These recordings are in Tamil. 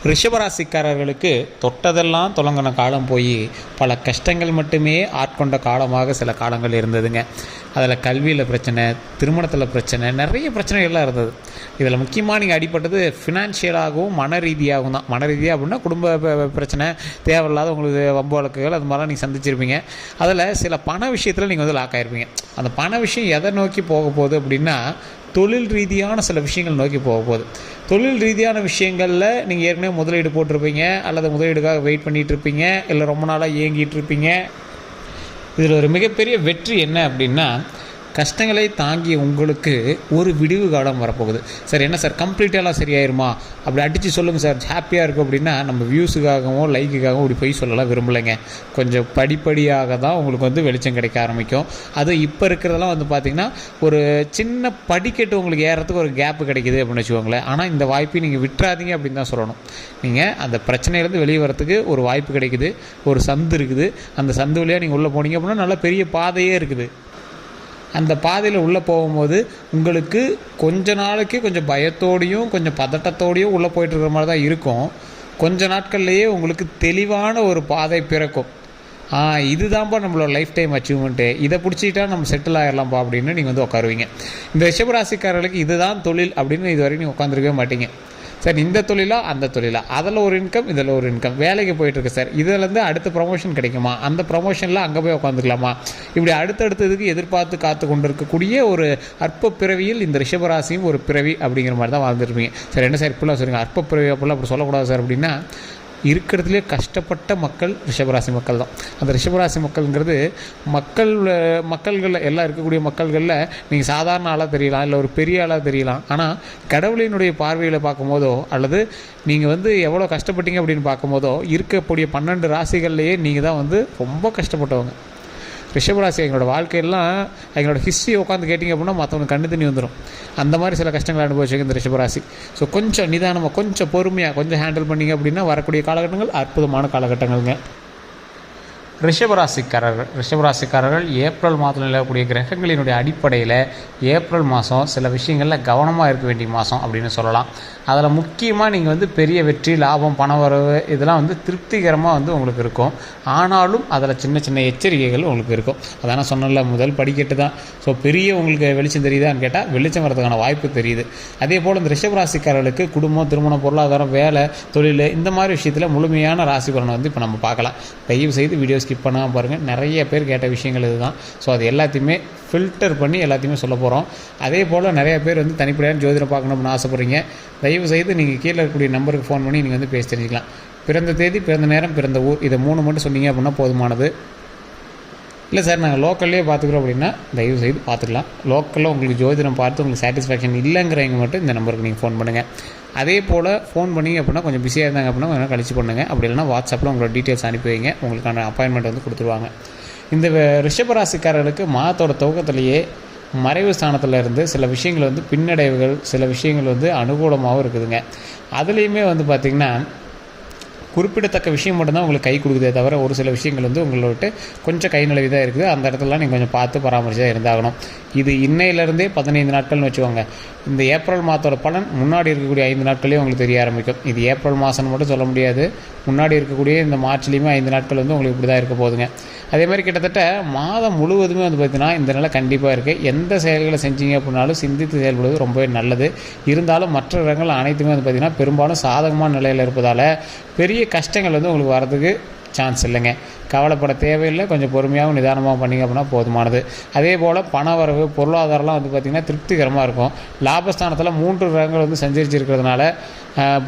ரிஷபராசிக்காரர்களுக்கு தொட்டதெல்லாம் தொடங்கின காலம் போய் பல கஷ்டங்கள் மட்டுமே ஆட்கொண்ட காலமாக சில காலங்கள் இருந்ததுங்க. அதில் கல்வியில் பிரச்சனை, திருமணத்தில் பிரச்சனை, நிறைய பிரச்சனைகள்லாம் இருந்தது. இதில் முக்கியமாக நீங்கள் அடிப்பட்டது ஃபினான்ஷியலாகவும் மன ரீதியாகவும் தான். மன ரீதியாக அப்படின்னா குடும்ப பிரச்சனை, தேவையில்லாத உங்களுக்கு வம்பு வழக்குகள், அது மாதிரிலாம் நீங்கள் சந்திச்சிருப்பீங்க. அதில் சில பண விஷயத்தில் நீங்கள் லாக் ஆகிருப்பீங்க. அந்த பண விஷயம் எதை நோக்கி போக போகுது அப்படின்னா, தொழில் ரீதியான சில விஷயங்கள் நோக்கி போக போகுது. தொழில் ரீதியான விஷயங்களில் நீங்கள் ஏற்கனவே முதலீடு போட்டிருப்பீங்க, அல்லது முதலீடுக்காக வெயிட் பண்ணிகிட்டு இருப்பீங்க, இல்லை ரொம்ப நாளாக இயங்கிட்டு இருப்பீங்க. இதில் ஒரு மிகப்பெரிய வெற்றி என்ன அப்படின்னா, கஷ்டங்களை தாங்கிய உங்களுக்கு ஒரு விடிவு காலம் வரப்போகுது. சார் என்ன சார் கம்ப்ளீட்டாலாம் சரியாயிருமா அப்படி அடித்து சொல்லுங்கள் சார், ஹாப்பியாக இருக்கும் அப்படின்னா, நம்ம வியூஸுக்காகவும் லைக்குக்காகவும் இப்படி போய் சொல்லலாம் விரும்பலைங்க. கொஞ்சம் படிப்படியாக தான் உங்களுக்கு வெளிச்சம் கிடைக்க ஆரம்பிக்கும். அது இப்போ இருக்கிறதெல்லாம் பார்த்திங்கன்னா ஒரு சின்ன படிக்கட்டு உங்களுக்கு ஏறத்துக்கு ஒரு கேப்பு கிடைக்கிது அப்படின்னு வச்சுக்கோங்களேன். ஆனால் இந்த வாய்ப்பை நீங்கள் விட்டுறாதீங்க அப்படின்னு தான் சொல்லணும். நீங்கள் அந்த பிரச்சனையிலேருந்து வெளியே வரத்துக்கு ஒரு வாய்ப்பு கிடைக்குது, ஒரு சந்து இருக்குது. அந்த சந்து வழியாக நீங்கள் உள்ளே போனீங்க அப்படின்னா நல்ல பெரிய பாதையே இருக்குது. அந்த பாதையில் உள்ளே போகும்போது உங்களுக்கு கொஞ்ச நாளைக்கு கொஞ்சம் பயத்தோடையும் கொஞ்சம் பதட்டத்தோடையும் உள்ளே போயிட்டுருக்கிற மாதிரி தான் இருக்கும். கொஞ்ச நாட்கள்லேயே உங்களுக்கு தெளிவான ஒரு பாதை பிறக்கும். இதுதான்ப்பா நம்மளோட லைஃப் டைம் அச்சீவ்மெண்ட்டு, இதை பிடிச்சிக்கிட்டா நம்ம செட்டில் ஆகிடலாம்ப்பா அப்படின்னு நீங்கள் உட்காருவீங்க. இந்த ரிஷபராசிக்காரர்களுக்கு இதுதான் தொழில் அப்படின்னு இது வரைக்கும் நீங்கள் உட்காந்துருக்கவே மாட்டீங்க. சார் இந்த தொழிலா அந்த தொழிலா, அதில் ஒரு இன்கம் இதில் ஒரு இன்கம், வேலைக்கு போயிட்டுருக்கு சார், இதிலேருந்து அடுத்த ப்ரமோஷன் கிடைக்குமா, அந்த ப்ரமோஷனில் அங்கே போய் உட்காந்துக்கலாமா, இப்படி அடுத்தடுத்ததுக்கு எதிர்பார்த்து காத்து கொண்டு இருக்கக்கூடிய ஒரு அற்ப பிறவியில் இந்த ரிஷபராசியும் ஒரு பிறவி அப்படிங்கிற மாதிரி தான் வாழ்ந்துருப்பீங்க. சார் என்ன சார் இப்படிலாம் சொல்லுங்கள், அற்ப பிறவி அப்படிலாம் அப்படி சொல்லக்கூடாது சார் அப்படின்னா, இருக்கிறதுலே கஷ்டப்பட்ட மக்கள் ரிஷபராசி மக்கள் தான். அந்த ரிஷபராசி மக்கள்ங்கிறது மக்கள்களில் எல்லாம் இருக்கக்கூடிய மக்கள்களில் நீங்கள் சாதாரண ஆளாக தெரியலாம், இல்லை ஒரு பெரிய ஆளாக தெரியலாம். ஆனால் கடவுளினுடைய பார்வையில் பார்க்கும்போதோ, அல்லது நீங்கள் எவ்வளோ கஷ்டப்பட்டீங்க அப்படின்னு பார்க்கும்போதோ, இருக்கக்கூடிய 12 ராசிகள்லேயே நீங்கள் தான் ரொம்ப கஷ்டப்பட்டவங்க. ரிஷபராசி எங்களோட வாழ்க்கையெல்லாம் எங்களோட ஹிஸ்ட்ரி உட்காந்து கேட்டிங்க அப்படின்னா மற்றவங்க கண்ணு தண்ணி வந்துடும். அந்த மாதிரி சில கஷ்டங்களை அனுபவிச்சுங்க இந்த ரிஷபராசி. ஸோ கொஞ்சம் நிதானமாக, கொஞ்சம் பொறுமையாக, கொஞ்சம் ஹேண்டில் பண்ணிங்க அப்படின்னா வரக்கூடிய காலகட்டங்கள் அற்புதமான காலகட்டங்கள்ங்க. ரிஷபராசிக்காரர்கள் ஏப்ரல் மாதத்தில் நிலவக்கூடிய கிரகங்களினுடைய அடிப்படையில் ஏப்ரல் மாதம் சில விஷயங்களில் கவனமாக இருக்க வேண்டிய மாதம் அப்படின்னு சொல்லலாம். அதில் முக்கியமாக நீங்கள் பெரிய வெற்றி, லாபம், பணவரவு இதெல்லாம் திருப்திகரமாக உங்களுக்கு இருக்கும். ஆனாலும் அதில் சின்ன சின்ன எச்சரிக்கைகள் உங்களுக்கு இருக்கும். அதான சொன்னல, முதல் படிக்கட்டு தான். ஸோ பெரிய உங்களுக்கு வெளிச்சம் தெரியுதான்னு கேட்டால் வெளிச்சம் வரதுக்கான வாய்ப்பு தெரியுது. அதே போல் இந்த ரிஷபராசிக்காரர்களுக்கு குடும்பம், திருமணம், பொருளாதாரம், வேலை, தொழில் இந்த மாதிரி விஷயத்தில் முழுமையான ராசி பலனை இப்போ நம்ம பார்க்கலாம். தயவு செய்து வீடியோ ஸ்கிப் பண்ணாமல் பாருங்கள். நிறைய பேர் கேட்ட விஷயங்கள் இதுதான். ஸோ அது எல்லாத்தையுமே ஃபில்டர் பண்ணி எல்லாத்தையுமே சொல்ல போகிறோம். அதே போல் நிறைய பேர் தனிப்படையான ஜோதிடம் பார்க்கணும்னு ஆசைப்பட்றீங்க. தயவு செய்து நீங்கள் கீழே இருக்கக்கூடிய நம்பருக்கு ஃபோன் பண்ணி நீங்கள் பேசி தெரிஞ்சுக்கலாம். பிறந்த தேதி, பிறந்த நேரம், பிறந்த ஊர், இதை 3 மட்டும் சொன்னீங்க அப்படின்னா போதுமானது. இல்லை சார் நாங்கள் லோக்கல்லே பார்த்துக்குறோம் அப்படின்னா தயவு செய்து பார்த்துக்கலாம். லோக்கலில் உங்களுக்கு ஜோதிடம் பார்த்து உங்களுக்கு சாட்டிஸ்ஃபேக்ஷன் இல்லைங்கிறவங்க மட்டும் இந்த நம்பருக்கு நீங்கள் ஃபோன் பண்ணுங்கள். அதே போல் ஃபோன் பண்ணிங்க அப்படின்னா கொஞ்சம் பிஸியாக இருந்தாங்க அப்படின்னா கொஞ்சம் கழிச்சு பண்ணுங்கள். அப்படி இல்லைனா வாட்ஸ்அப்பில் உங்களோட டீட்டெயில்ஸ் அனுப்பி வைங்க, உங்களுக்கான அப்பாயின்மெண்ட் கொடுத்துருவாங்க. இந்த ரிஷபராசிக்காரர்களுக்கு மாதத்தோட துவக்கத்திலேயே மறைவு ஸ்தானத்தில் இருந்து சில விஷயங்கள் பின்னடைவுகள், சில விஷயங்கள் அனுகூலமாகவும் இருக்குதுங்க. அதுலேயுமே பார்த்திங்கன்னா குறிப்பிடத்தக்க விஷயம் மட்டும்தான் உங்களுக்கு கை கொடுக்குதே தவிர, ஒரு சில விஷயங்கள் உங்களோட கொஞ்சம் கை நழுவி தான் இருக்குது. அந்த இடத்துலலாம் நீங்கள் கொஞ்சம் பார்த்து பராமரித்து தான் இருந்தாகணும். இது இன்னையிலேருந்தே 15 நாட்கள்னு வச்சுக்கோங்க. இந்த ஏப்ரல் மாதத்தோட பலன் முன்னாடி இருக்கக்கூடிய 5 நாட்களே உங்களுக்கு தெரிய ஆரம்பிக்கும். இது ஏப்ரல் மாதம்னு மட்டும் சொல்ல முடியாது. முன்னாடி இருக்கக்கூடிய இந்த மார்ச்லேயுமே 5 நாட்கள் உங்களுக்கு இப்படி தான் இருக்க போகுதுங்க. அதே மாதிரி கிட்டத்தட்ட மாதம் முழுவதுமே பார்த்திங்கன்னா இந்த நிலை கண்டிப்பாக இருக்குது. எந்த செயல்களை செஞ்சீங்க அப்படின்னாலும் சிந்தித்து செயல்படுவது ரொம்பவே நல்லது. இருந்தாலும் மற்ற இடங்கள் அனைத்துமே பார்த்திங்கன்னா பெரும்பாலும் சாதகமான நிலையில் இருப்பதால் பெரிய கஷ்டங்கள் உங்களுக்கு வரதுக்கு சான்ஸ் இல்லைங்க. கவலைப்பட தேவையில்லை. கொஞ்சம் பொறுமையாகவும் நிதானமாக பண்ணிங்க அப்படின்னா போதுமானது. அதே போல் பண வரவு, பொருளாதாரம்லாம் பார்த்திங்கன்னா திருப்திகரமாக இருக்கும். லாபஸ்தானத்தில் 3 கிரகங்கள் சஞ்சரிச்சிருக்கிறதுனால,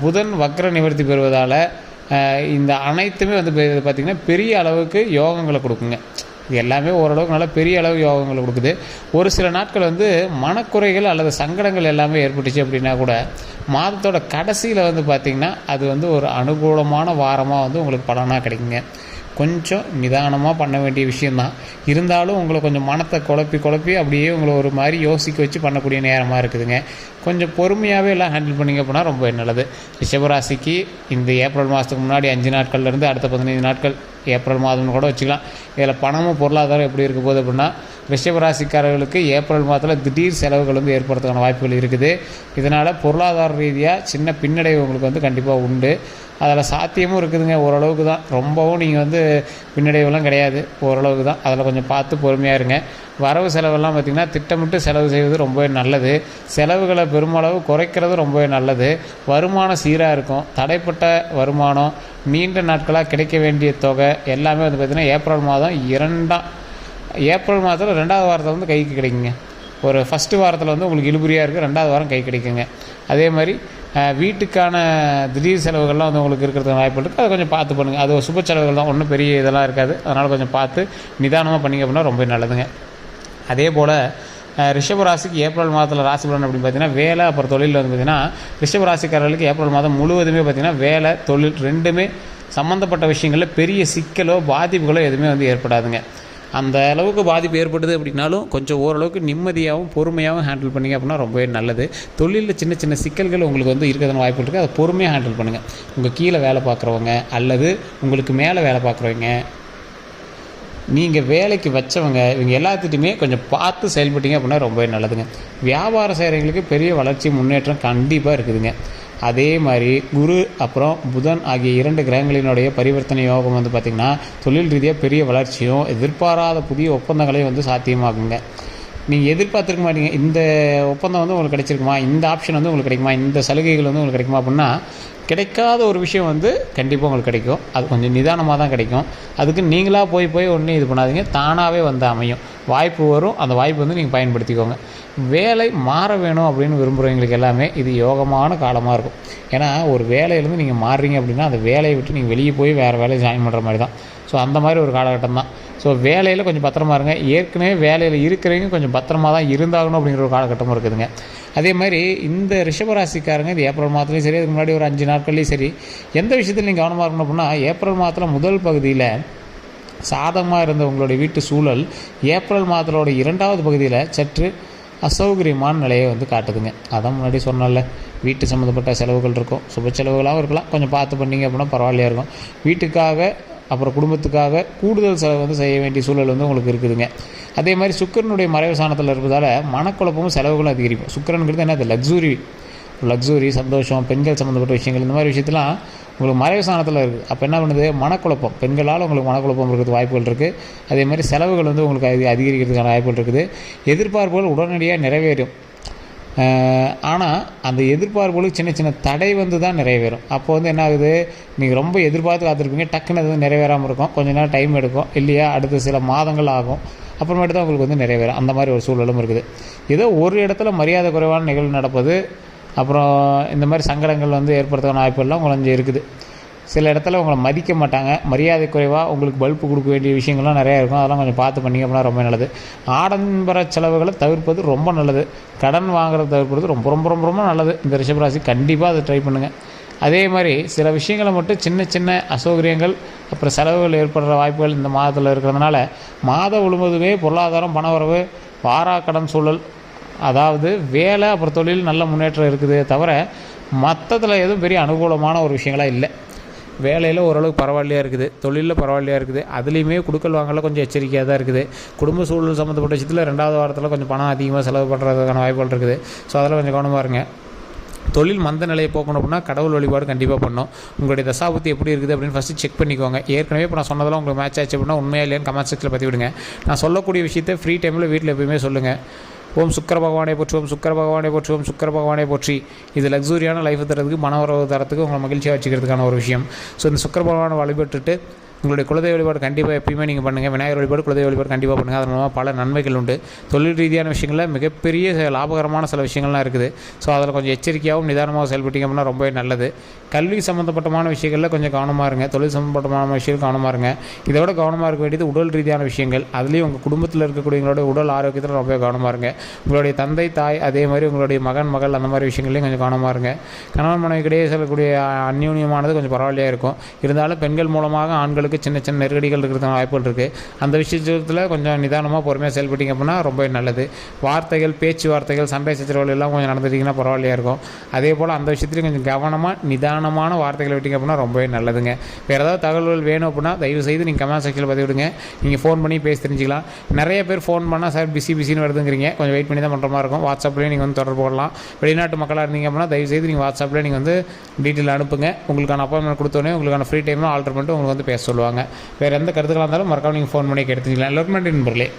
புதன் வக்ர நிவர்த்தி பெறுவதால் இந்த அனைத்துமே பார்த்திங்கன்னா பெரிய அளவுக்கு யோகங்களை கொடுக்குங்க. இது எல்லாமே ஓரளவுக்கு நல்லா பெரிய அளவு யோகங்களை கொடுக்குது. ஒரு சில நாட்கள் மனக்குறைகள் அல்லது சங்கடங்கள் எல்லாமே ஏற்பட்டுச்சு அப்படின்னா கூட மாதத்தோட கடைசியில் பார்த்திங்கன்னா அது ஒரு அனுகூலமான வாரமாக உங்களுக்கு பலனாக கிடைக்குங்க. கொஞ்சம் நிதானமாக பண்ண வேண்டிய விஷயந்தான். இருந்தாலும் உங்களை கொஞ்சம் மனத்தை குழப்பி அப்படியே உங்களை ஒரு மாதிரி யோசிக்க வச்சு பண்ணக்கூடிய நேரமாக இருக்குதுங்க. கொஞ்சம் பொறுமையாகவே எல்லாம் ஹேண்டில் பண்ணிங்க போனால் ரொம்ப நல்லது. ரிஷபராசிக்கு இந்த ஏப்ரல் மாதத்துக்கு முன்னாடி 5 நாட்கள்லேருந்து அடுத்த 15 நாட்கள் ஏப்ரல் மாதம்னு கூட வச்சுக்கலாம். இதில் பணமும் பொருளாதாரம் எப்படி இருக்க போகுது அப்படின்னா, ரிஷபராசிக்காரர்களுக்கு ஏப்ரல் மாதத்தில் திடீர் செலவுகள் வந்து ஏற்படுறதுக்கான வாய்ப்புகள் இருக்குது. இதனால் பொருளாதார ரீதியாக சின்ன பின்னடைவு உங்களுக்கு வந்து கண்டிப்பாக உண்டு. அதில் சாத்தியமும் இருக்குதுங்க, ஓரளவுக்கு தான். ரொம்பவும் நீங்கள் வந்து பின்னடைவுலாம் கிடையாது, ஓரளவுக்கு தான். அதில் கொஞ்சம் பார்த்து பொறுமையாக இருங்க. வரவு செலவெல்லாம் பார்த்திங்கன்னா திட்டமிட்டு செலவு செய்வது ரொம்பவே நல்லது. செலவுகளை பெருமளவு குறைக்கிறது ரொம்பவே நல்லது. வருமானம் சீராக இருக்கும். தடைப்பட்ட வருமானம், நீண்ட நாட்களாக கிடைக்க வேண்டிய தொகை எல்லாமே வந்து பார்த்திங்கன்னா ஏப்ரல் மாதத்தில் 2வது வாரத்தில் வந்து கைக்கு கிடைக்குங்க. ஒரு ஃபஸ்ட்டு வாரத்தில் வந்து உங்களுக்கு இழுபறியாக இருக்குது, 2வது வாரம் கை கிடைக்குங்க. அதே மாதிரி வீட்டுக்கான திடீர் செலவுகள்லாம் வந்து உங்களுக்கு இருக்கிறதுக்கு வாய்ப்பு இருக்குது. அதை கொஞ்சம் பார்த்து பண்ணுங்கள். அது சுப செலவுகள் தான், ஒன்றும் பெரிய இதெல்லாம் இருக்காது. அதனால் கொஞ்சம் பார்த்து நிதானமாக பண்ணிங்க அப்படின்னா ரொம்ப நல்லதுங்க. அதே போல் ரிஷபராசிக்கு ஏப்ரல் மாதத்தில் ராசி பலன் அப்படின்னு பார்த்தீங்கன்னா, வேலை அப்புறம் தொழில் வந்து பார்த்திங்கன்னா, ரிஷபராசிக்காரர்களுக்கு ஏப்ரல் மாதம் முழுவதுமே பார்த்திங்கன்னா வேலை தொழில் ரெண்டுமே சம்மந்தப்பட்ட விஷயங்களில் பெரிய சிக்கலோ பாதிப்புகளோ எதுவுமே வந்து ஏற்படாதுங்க. அந்த அளவுக்கு பாதிப்பு ஏற்படுது அப்படின்னாலும் கொஞ்சம் ஓரளவுக்கு நிம்மதியாகவும் பொறுமையாகவும் ஹேண்டில் பண்ணிங்க அப்படின்னா ரொம்பவே நல்லது. தொழிலில் சின்ன சின்ன சிக்கல்கள் உங்களுக்கு வந்து இருக்கிறதுன்னு வாய்ப்பு இருக்குது. அதை பொறுமையாக ஹேண்டில் பண்ணுங்கள். உங்கள் கீழே வேலை பார்க்குறவங்க அல்லது உங்களுக்கு மேலே வேலை பார்க்குறவங்க, நீங்கள் வேலைக்கு வச்சவங்க, இவங்க எல்லாத்துட்டையுமே கொஞ்சம் பார்த்து செயல்பட்டீங்க அப்படின்னா ரொம்பவே நல்லதுங்க. வியாபாரம் செய்கிறவங்களுக்கு பெரிய வளர்ச்சி முன்னேற்றம் கண்டிப்பாக இருக்குதுங்க. அதே மாதிரி குரு அப்புறம் புதன் ஆகிய 2 கிரகங்களினுடைய பரிவர்த்தனை யோகம் வந்து பார்த்திங்கன்னா தொழில் ரீதியாக பெரிய வளர்ச்சியும் எதிர்பாராத புதிய ஒப்பந்தங்களையும் வந்து சாத்தியமாகுங்க. நீங்கள் எதிர்பார்த்துருக்க மாட்டீங்க, இந்த ஒப்பந்தம் வந்து உங்களுக்கு கிடைச்சிருக்குமா, இந்த ஆப்ஷன் வந்து உங்களுக்கு கிடைக்குமா, இந்த சலுகைகள் வந்து உங்களுக்கு கிடைக்குமா அப்படின்னா கிடைக்காத ஒரு விஷயம் வந்து கண்டிப்பாக உங்களுக்கு கிடைக்கும். அது கொஞ்சம் நிதானமாக தான் கிடைக்கும். அதுக்கு நீங்களாக போய் ஒன்றும் இது பண்ணாதீங்க, தானாகவே வந்து அமையும். வாய்ப்பு வரும், அந்த வாய்ப்பு வந்து நீங்கள் பயன்படுத்திக்கோங்க. வேலை மாற வேணும் அப்படின்னு விரும்புகிறவங்களுக்கு எல்லாமே இது யோகமான காலமாக இருக்கும். ஏன்னா ஒரு வேலையிலேருந்து நீங்கள் மாறுறீங்க அப்படின்னா அந்த வேலையை விட்டு நீங்கள் வெளியே போய் வேறு வேலையை ஜாயின் பண்ணுற மாதிரி தான். ஸோ அந்த மாதிரி ஒரு காலகட்டம் தான். ஸோ வேலையில் கொஞ்சம் பத்திரமா இருங்க. ஏற்கனவே வேலையில் இருக்கிறவங்க கொஞ்சம் பத்திரமா தான் இருந்தாகணும் அப்படிங்கிற ஒரு காலகட்டமும் இருக்குதுங்க. அதே மாதிரி இந்த ரிஷபராசிக்காரங்க இது ஏப்ரல் மாதத்துலேயும் சரி, அதுக்கு முன்னாடி ஒரு 5 நாட்கள்லேயும் சரி, எந்த விஷயத்தில் நீங்கள் கவனமாக இருக்கணும் அப்படின்னா, ஏப்ரல் மாதத்தில் முதல் பகுதியில் சாதகமாக இருந்த உங்களுடைய வீட்டு சூழல் ஏப்ரல் மாதத்தோட 2வது பகுதியில் சற்று அசௌகரியமான நிலையை வந்து காட்டுதுங்க. அதான் முன்னாடி சொன்னல, வீட்டு சம்மந்தப்பட்ட செலவுகள் இருக்கும், சுப செலவுகளாகவும் இருக்கலாம். கொஞ்சம் பார்த்து பண்ணிங்க அப்படின்னா பரவாயில்லையா இருக்கும். வீட்டுக்காக அப்புறம் குடும்பத்துக்காக கூடுதல் செலவு வந்து செய்ய வேண்டிய சூழல் வந்து உங்களுக்கு இருக்குதுங்க. அதே மாதிரி சுக்கிரனுடைய மறைவு சாணத்தில் இருப்பதால் மனக்குழப்பமும் செலவுகளும் அதிகரிக்கும். சுக்கிரனுங்கிறது என்ன, அது லக்ஸுரி, சந்தோஷம், பெண்கள் சம்மந்தப்பட்ட விஷயங்கள், இந்த மாதிரி விஷயத்தெல்லாம் உங்களுக்கு மறைவு சாணத்தில் இருக்குது. அப்போ என்ன பண்ணுது, மனக்குழப்பம், பெண்களால் உங்களுக்கு மனக்குழப்பம் இருக்கிறது வாய்ப்புகள் இருக்குது. அதே மாதிரி செலவுகள் வந்து உங்களுக்கு அதிகரிக்கிறதுக்கான வாய்ப்புகள் இருக்குது. எதிர்பார்ப்புகள் உடனடியாக நிறைவேறும். ஆனால் அந்த எதிர்பார்ப்புகளுக்கு சின்ன சின்ன தடை வந்து தான் நிறைவேறும். அப்போ வந்து என்ன ஆகுது, நீங்கள் ரொம்ப எதிர்பார்த்து காத்திருப்பீங்க, டக்குன்னு அது நிறைவேறாமல் இருக்கும். கொஞ்ச நேரம் டைம் எடுக்கும், இல்லையா அடுத்த சில மாதங்கள் ஆகும், அப்புறமேட்டு தான் உங்களுக்கு வந்து நிறைவேறும். அந்த மாதிரி ஒரு சூழலும் இருக்குது. ஏதோ ஒரு இடத்துல மரியாதை குறைவான நிகழ்வு நடப்பது, அப்புறம் இந்த மாதிரி சங்கடங்கள் வந்து ஏற்படுத்துகிற வாய்ப்புகள்லாம் கொஞ்சம் இருக்குது. சில இடத்துல உங்களை மதிக்க மாட்டாங்க, மரியாதை குறைவாக உங்களுக்கு பல்பு கொடுக்க வேண்டிய விஷயங்கள்லாம் நிறையா இருக்கும். அதெல்லாம் கொஞ்சம் பார்த்து பண்ணிங்க அப்படின்னா ரொம்ப நல்லது. ஆடம்பர செலவுகளை தவிர்ப்பது ரொம்ப நல்லது. கடன் வாங்குறத தவிர்ப்பது ரொம்ப ரொம்ப ரொம்ப ரொம்ப நல்லது. இந்த ரிஷபராசி கண்டிப்பாக அதை ட்ரை பண்ணுங்கள். அதே மாதிரி சில விஷயங்களை மட்டும் சின்ன சின்ன அசௌகரியங்கள் அப்புறம் செலவுகள் ஏற்படுற வாய்ப்புகள் இந்த மாதத்தில் இருக்கிறதுனால மாதம் முழுவதுமே பொருளாதாரம், பணவரவு, வாராக்கடன் சூழல், அதாவது வேலை அப்புறம் தொழில் நல்ல முன்னேற்றம் இருக்குது தவிர மற்றத்தில் எதுவும் பெரிய அனுகூலமான ஒரு விஷயங்களாக இல்லை. வேலையில் ஓரளவுக்கு பரவாயில்லையாக இருக்குது, தொழிலில் பரவாயில்லையாக இருக்குது. அதுலேயுமே கொடுக்கல் வாங்கல கொஞ்சம் எச்சரிக்கையாக தான் இருக்குது. குடும்ப சூழல் சம்மந்தப்பட்ட விஷயத்தில் 2வது வாரத்தில் கொஞ்சம் பணம் அதிகமாக செலவு பண்ணுறதுக்கான வாய்ப்புகள் இருக்குது. ஸோ அதெல்லாம் கொஞ்சம் கவனமாக இருங்க. தொழில் மந்த நிலையை போக்கணும் அப்படின்னா கடவுள் வழிபாடு கண்டிப்பாக பண்ணணும். உங்களுடைய தசாபுத்தி எப்படி இருக்குது அப்படின்னு ஃபஸ்ட்டு செக் பண்ணிக்கோங்க. ஏற்கனவே இப்போ நான் சொன்னதெல்லாம் உங்களுக்கு மேட்ச் ஆச்சு அப்படின்னா உண்மையாக இல்லையான்னு கமெண்ட் செக்ஷனில் பற்றி விடுங்க. நான் சொல்லக்கூடிய விஷயத்தை ஃப்ரீ டைமில் வீட்டில் எப்பயுமே சொல்லுங்கள். ஓம் சுக்கர பகவானே போற்றி, ஓம் சுக்கர பகவானே போற்றி, ஓம் சுக்கர பகவானே போற்றி. இது லக்ஸூரியான லைஃப் தரத்துக்கு, மனவரவு தரத்துக்கு, உங்களை மகிழ்ச்சியாக வச்சுக்கிறதுக்கான ஒரு விஷயம். ஸோ இந்த சுக்கர பகவானை வழிபட்டுட்டு உங்களுடைய குலதெய்வ வழிபாடு கண்டிப்பாக எப்பயுமே நீங்கள் பண்ணுங்கள். விநாயகர் வழிபாடு, குலதெய்வ வழிபாடு கண்டிப்பாக பண்ணுங்கள். அதன் மூலமாக பல நன்மைகள் உண்டு. தொழில் ரீதியான விஷயங்களில் மிகப்பெரிய லாபகரமான சில விஷயங்கள்லாம் இருக்குது. ஸோ அதில் கொஞ்சம் எச்சரிக்கையாகவும் நிதானமாக செயல்பட்டீங்க அப்படின்னா ரொம்பவே நல்லது. கல்வி சம்மந்தப்பட்டமான விஷயங்களில் கொஞ்சம் கவனமாக இருங்க. தொழில் சம்மந்தப்பட்டமான விஷயங்கள் கவனமாக இருங்க. இதோட கவனமாக இருக்க வேண்டியது உடல் ரீதியான விஷயங்கள். அதுலேயும் உங்கள் குடும்பத்தில் இருக்கக்கூடியவங்களோட உடல் ஆரோக்கியத்தில் ரொம்ப கவனமாக இருங்க. உங்களுடைய தந்தை, தாய், அதே மாதிரி உங்களுடைய மகன், மகள், அந்த மாதிரி விஷயங்களையும் கொஞ்சம் கவனமாக இருங்க. கணவன் மனைவிக்கிடையே செல்லக்கூடிய அந்யோன்யமானது கொஞ்சம் பரவாயில்லையாக இருக்கும். இருந்தாலும் பெண்கள் மூலமாக ஆண்களுக்கு உங்களுக்கு சின்ன சின்ன நெருக்கடிகள் இருக்கிறதுக்கான வாய்ப்புகள் இருக்குது. அந்த விஷயத்தில் கொஞ்சம் நிதானமாக பொறுமையாக செயல்பட்டீங்க அப்படின்னா ரொம்ப நல்லது. வார்த்தைகள், பேச்சுவார்த்தைகள், சண்டை சச்சரவுகள் எல்லாம் கொஞ்சம் நடந்துட்டிங்கன்னா பரவாயில்லையா இருக்கும். அதே போல் அந்த விஷயத்துலையும் கொஞ்சம் கவனமாக நிதானமான வார்த்தைகளை விட்டிங்க அப்படின்னா ரொம்பவே நல்லதுங்க. வேறு ஏதாவது தகவல்கள் வேணும் அப்படின்னா தயவுசெய்து நீங்கள் கமெண்ட் செக்ஷனில் பதிவிடுங்க. நீங்கள் ஃபோன் பண்ணி பேசி தெரிஞ்சிக்கலாம். நிறைய பேர் ஃபோன் பண்ணால் சார் பிஸின்னு வருதுங்கிறீங்க, கொஞ்சம் வெயிட் பண்ணி தான் பண்ணுற மாதிரி இருக்கும். வாட்ஸ்அப்லேயும் நீங்கள் வந்து தொடர்பு கொள்ளலாம். வெளிநாட்டு மக்களாக இருந்தீங்க அப்படின்னா தயவுசெய்து நீங்கள் வாட்ஸ்அப்பில் நீங்கள் வந்து டீட்டெயில் அனுப்புங்க. உங்களுக்கான அப்பாயின்மெண்ட் கொடுத்தோன்னே உங்களுக்கான ஃப்ரீ டைமில் ஆல்டர் பண்ணிட்டு உங்களுக்கு வந்து பேச சொல்லுவாங்க. வேறு எந்த கருத்துக்களாக இருந்தாலும் மறக்காம நீங்கள் ஃபோன் பண்ணி கேட்டுக்கலாம். எல்லோருக்கும் நன்றி நண்பர்களே.